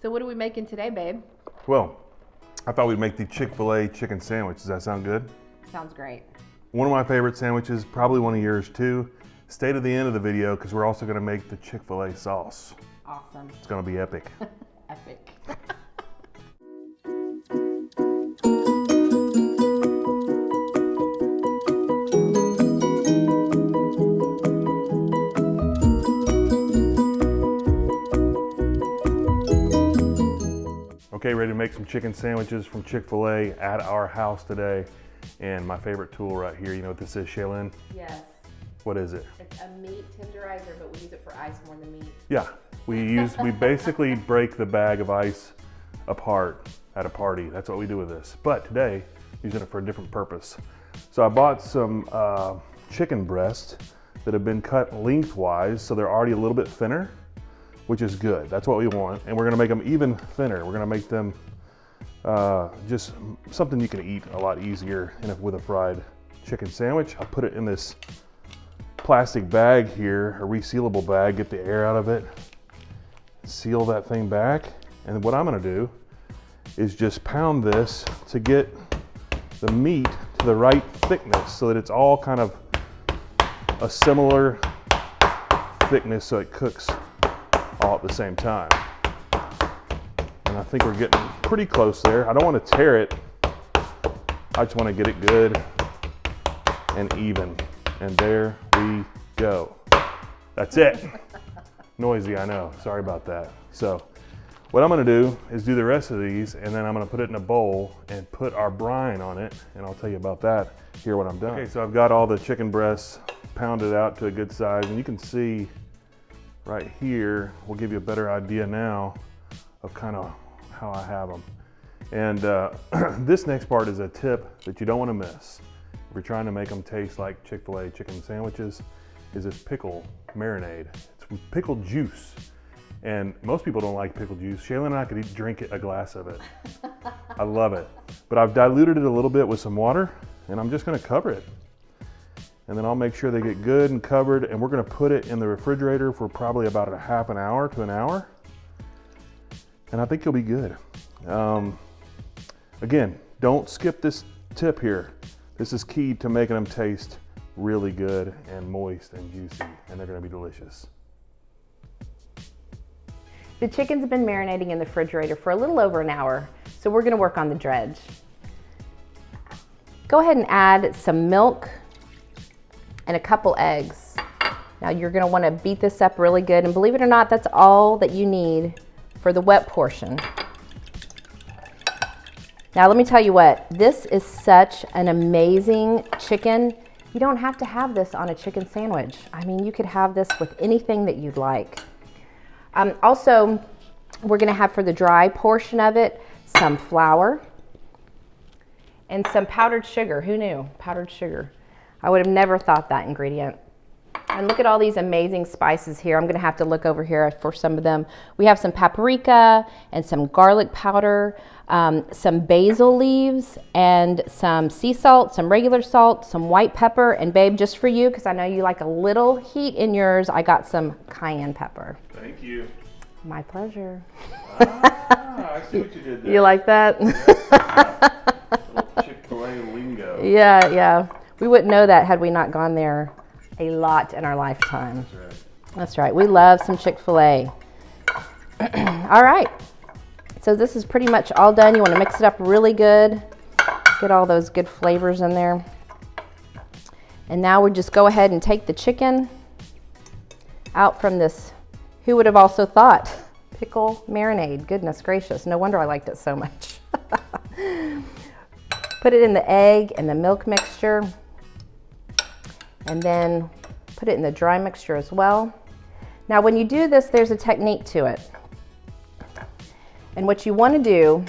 So what are we making today, babe? Well, I thought we'd make the Chick-fil-A chicken sandwich. Does that sound good? Sounds great. One of my favorite sandwiches, probably one of yours too. Stay to the end of the video because we're also gonna make the Chick-fil-A sauce. Awesome. It's gonna be epic. Epic. Okay, ready to make some chicken sandwiches from Chick-fil-A at our house today. And my favorite tool right here, you know what this is, Shaylin? Yes. What is it? It's a meat tenderizer, but we use it for ice more than meat. Yeah, we basically break the bag of ice apart at a party. That's what we do with this. But today, using it for a different purpose. So I bought some chicken breasts that have been cut lengthwise, so they're already a little bit thinner, which is good. That's what we want. And we're gonna make them even thinner. We're gonna make them just something you can eat a lot easier with a fried chicken sandwich. I'll put it in this plastic bag here, a resealable bag, get the air out of it, seal that thing back. And what I'm gonna do is just pound this to get the meat to the right thickness so that it's all kind of a similar thickness so it cooks all at the same time. And I think we're getting pretty close there. I don't want to tear it. I just want to get it good and even. And there we go. That's it. Noisy, I know. Sorry about that. So what I'm going to do is do the rest of these, and then I'm going to put it in a bowl and put our brine on it. And I'll tell you about that here when I'm done. Okay, so I've got all the chicken breasts pounded out to a good size, and you can see right here, we'll give you a better idea now of kind of how I have them. And this next part is a tip that you don't want to miss if you're trying to make them taste like Chick-fil-A chicken sandwiches, is this pickle marinade. It's with pickled juice. And most people don't like pickled juice. Shaylin and I could drink a glass of it. I love it. But I've diluted it a little bit with some water, and I'm just gonna cover it. And then I'll make sure they get good and covered, and we're gonna put it in the refrigerator for probably about a half an hour to an hour. And I think you'll be good. Again, don't skip this tip here. This is key to making them taste really good and moist and juicy, and they're gonna be delicious. The chicken's been marinating in the refrigerator for a little over an hour, so we're gonna work on the dredge. Go ahead and add some milk and a couple eggs. Now you're gonna wanna beat this up really good, and believe it or not, that's all that you need for the wet portion. Now let me tell you what, this is such an amazing chicken. You don't have to have this on a chicken sandwich. I mean, you could have this with anything that you'd like. Also, we're gonna have for the dry portion of it, some flour and some powdered sugar. Who knew? Powdered sugar. I would have never thought that ingredient. And look at all these amazing spices here. I'm gonna have to look over here for some of them. We have some paprika and some garlic powder, some basil leaves, and some sea salt, some regular salt, some white pepper, and babe, just for you, because I know you like a little heat in yours, I got some cayenne pepper. Thank you. My pleasure. I see what you did there. You like that? Little Chick-fil-A lingo. Yeah. We wouldn't know that had we not gone there a lot in our lifetime. That's right. That's right. We love some Chick-fil-A. All right. So this is pretty much all done. You want to mix it up really good. Get all those good flavors in there. And now we just go ahead and take the chicken out from this. Who would have also thought? Pickle marinade. Goodness gracious. No wonder I liked it so much. Put it in the egg and the milk mixture. And then put it in the dry mixture as well. Now when you do this, there's a technique to it. And what you want to do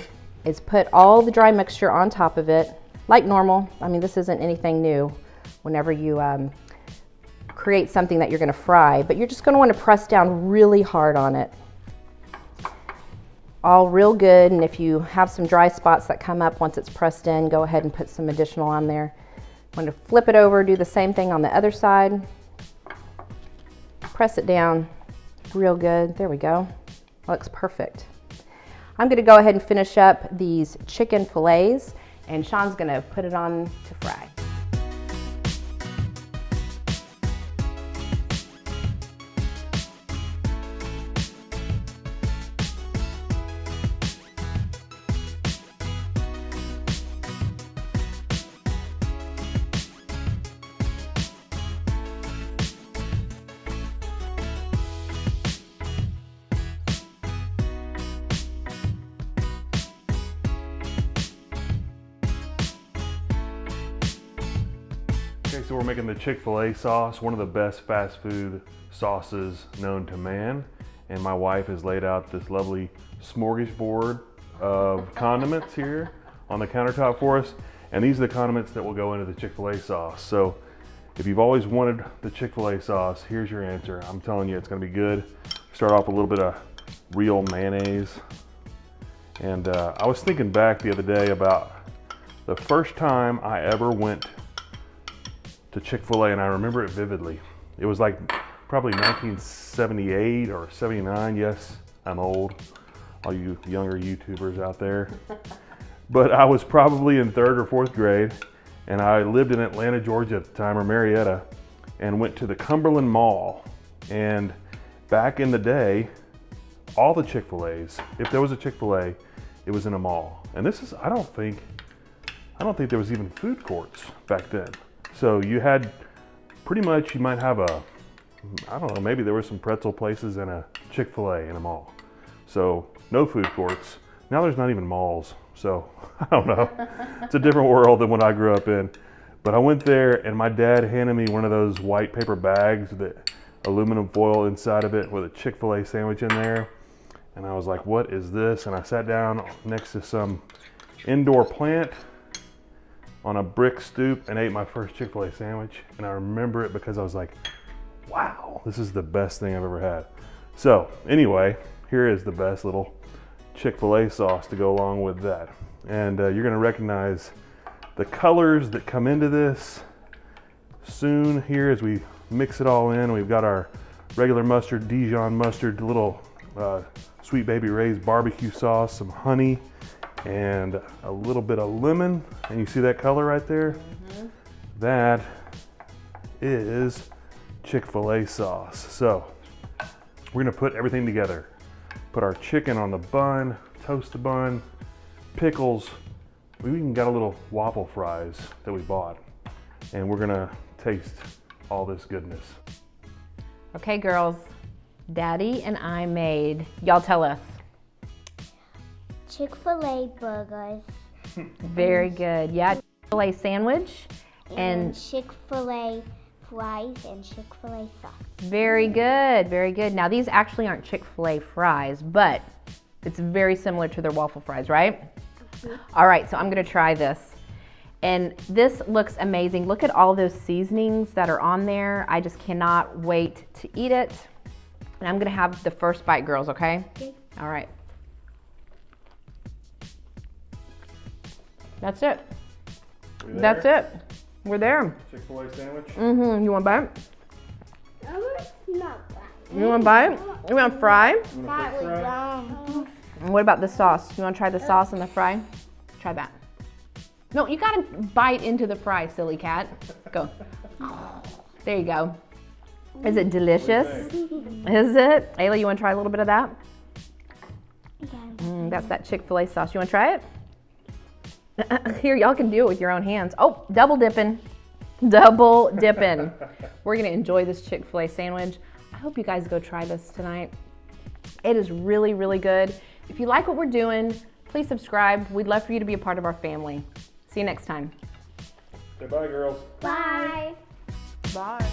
is put all the dry mixture on top of it, like normal. I mean, this isn't anything new whenever you create something that you're going to fry, but you're just going to want to press down really hard on it. All real good, and if you have some dry spots that come up once it's pressed in, go ahead and put some additional on there. I'm going to flip it over, do the same thing on the other side. Press it down real good. There we go. Looks perfect. I'm gonna go ahead and finish up these chicken fillets, and Sean's gonna put it on to fry. Okay, so we're making the Chick-fil-A sauce, one of the best fast food sauces known to man. And my wife has laid out this lovely smorgasbord of condiments here on the countertop for us. And these are the condiments that will go into the Chick-fil-A sauce. So if you've always wanted the Chick-fil-A sauce, here's your answer. I'm telling you, it's gonna be good. Start off with a little bit of real mayonnaise. And I was thinking back the other day about the first time I ever went to Chick-fil-A, and I remember it vividly. It was like probably 1978 or 79. Yes, I'm old, all you younger YouTubers out there. But I was probably in 3rd or 4th grade, and I lived in Atlanta, Georgia at the time, or Marietta, and went to the Cumberland Mall. And back in the day, all the Chick-fil-A's, if there was a Chick-fil-A, it was in a mall. And this is, I don't think there was even food courts back then. So you had pretty much, you might have a, I don't know, maybe there were some pretzel places and a Chick-fil-A in a mall. So no food courts. Now there's not even malls. So I don't know. It's a different world than what I grew up in. But I went there and my dad handed me one of those white paper bags with aluminum foil inside of it with a Chick-fil-A sandwich in there. And I was like, what is this? And I sat down next to some indoor plant on a brick stoop and ate my first Chick-fil-A sandwich. And I remember it because I was like, wow, this is the best thing I've ever had. So anyway, here is the best little Chick-fil-A sauce to go along with that. And you're gonna recognize the colors that come into this soon here as we mix it all in. We've got our regular mustard, Dijon mustard, little Sweet Baby Ray's barbecue sauce, some honey, and a little bit of lemon. And you see that color right there? Mm-hmm. That is Chick-fil-A sauce. So we're gonna put everything together. Put our chicken on the bun, toast the bun, pickles. We even got a little waffle fries that we bought. And we're gonna taste all this goodness. Okay, girls, Daddy and I made, y'all tell us. Chick-fil-A burgers. Very good. Yeah, Chick-fil-A sandwich and Chick-fil-A fries and Chick-fil-A sauce. Very good, very good. Now these actually aren't Chick-fil-A fries, but it's very similar to their waffle fries, right? Mm-hmm. All right, so I'm gonna try this. And this looks amazing. Look at all those seasonings that are on there. I just cannot wait to eat it. And I'm gonna have the first bite, girls, okay? Okay. All right. That's it. That's it. We're there. Chick-fil-A sandwich? Mm-hmm. You want a bite? Not You want a bite? You want a fry? that was yum. And what about the sauce? You want to try the sauce and the fry? Try that. No, you gotta bite into the fry, silly cat. Go. There you go. Is it delicious? Is it? Ayla, you want to try a little bit of that? That's that Chick-fil-A sauce. You want to try it? Here, y'all can do it with your own hands. Oh, double dipping. Double dipping. We're gonna enjoy this Chick-fil-A sandwich. I hope you guys go try this tonight. It is really, really good. If you like what we're doing, please subscribe. We'd love for you to be a part of our family. See you next time. Say bye, girls. Bye. Bye.